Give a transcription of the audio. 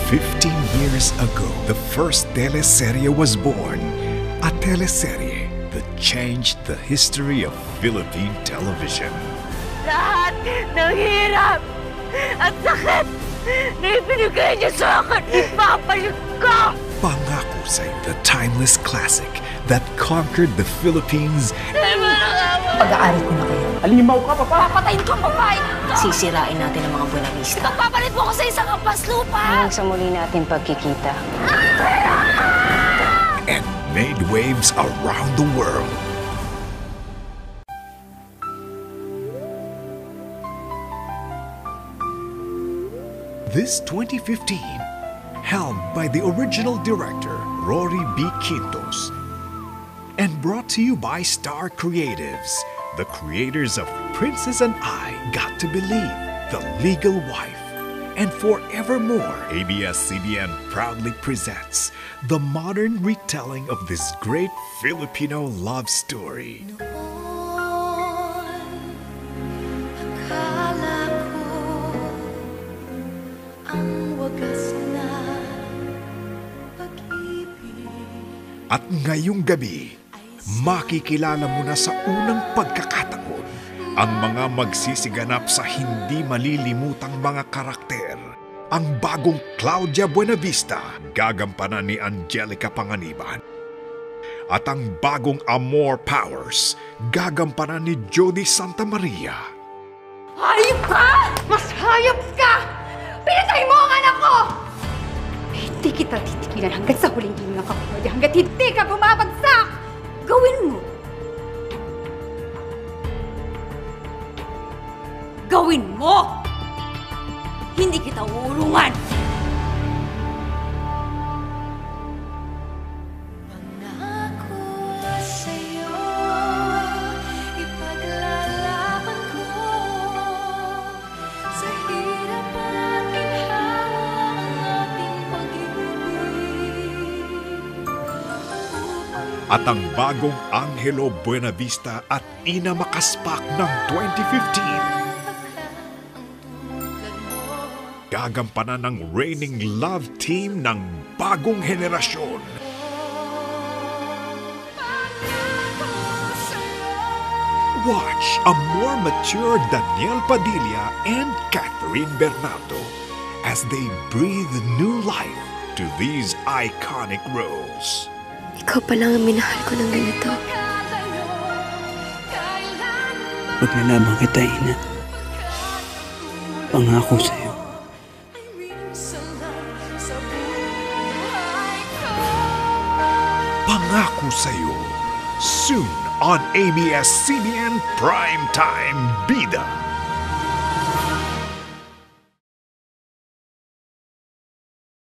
15 years ago, the first teleserye was born. A teleserye that changed the history of Philippine television. Lahat ng hirap at sakit na ibinigay niyo sa akin, ipapalit ko! Pangako sa'yo, the timeless classic that conquered the Philippines. Pag-aaral ko na kayo. Alimaw ka, papa! Papatayin ko ang babae! Sisirain natin ang mga Buenavista. Pagpapalit mo ko sa isang kampas lupa! Hanggang sa muli natin pagkikita. And made waves around the world. This 2015, helmed by the original director, Rory B. Quintos, and brought to you by Star Creatives, the creators of Princess and I Got to Believe, The Legal Wife, and Forevermore. ABS-CBN proudly presents the modern retelling of this great Filipino love story. At ngayong gabi, makikilala mo na sa unang pagkakataon ang mga magsisiganap sa hindi malilimutang mga karakter. Ang bagong Claudia Buenavista, gagampanan ni Angelica Panganiban. At ang bagong Amor Powers, gagampanan ni Jody Santa Maria. Hayop ka! Mas hayop ka! Pinatay mo ang anak ko! Hindi kita titigilan hanggat sa huling hino ng kapuliya, hanggat hindi ka bumabagsak! Gawin mo! Gawin mo! Hindi kita uurungan! At ang bagong Angelo Buenavista at Ina Makaspak ng 2015. Gagampanan ng reigning love team ng bagong henerasyon. Watch a more mature Daniel Padilla and Catherine Bernardo as they breathe new life to these iconic roles. Ikaw pa lang ang minahal ko ng ganito. Paglalaban kita, Ina. Pangako sa'yo. Pangako sa'yo. Soon on ABS-CBN Primetime Bida.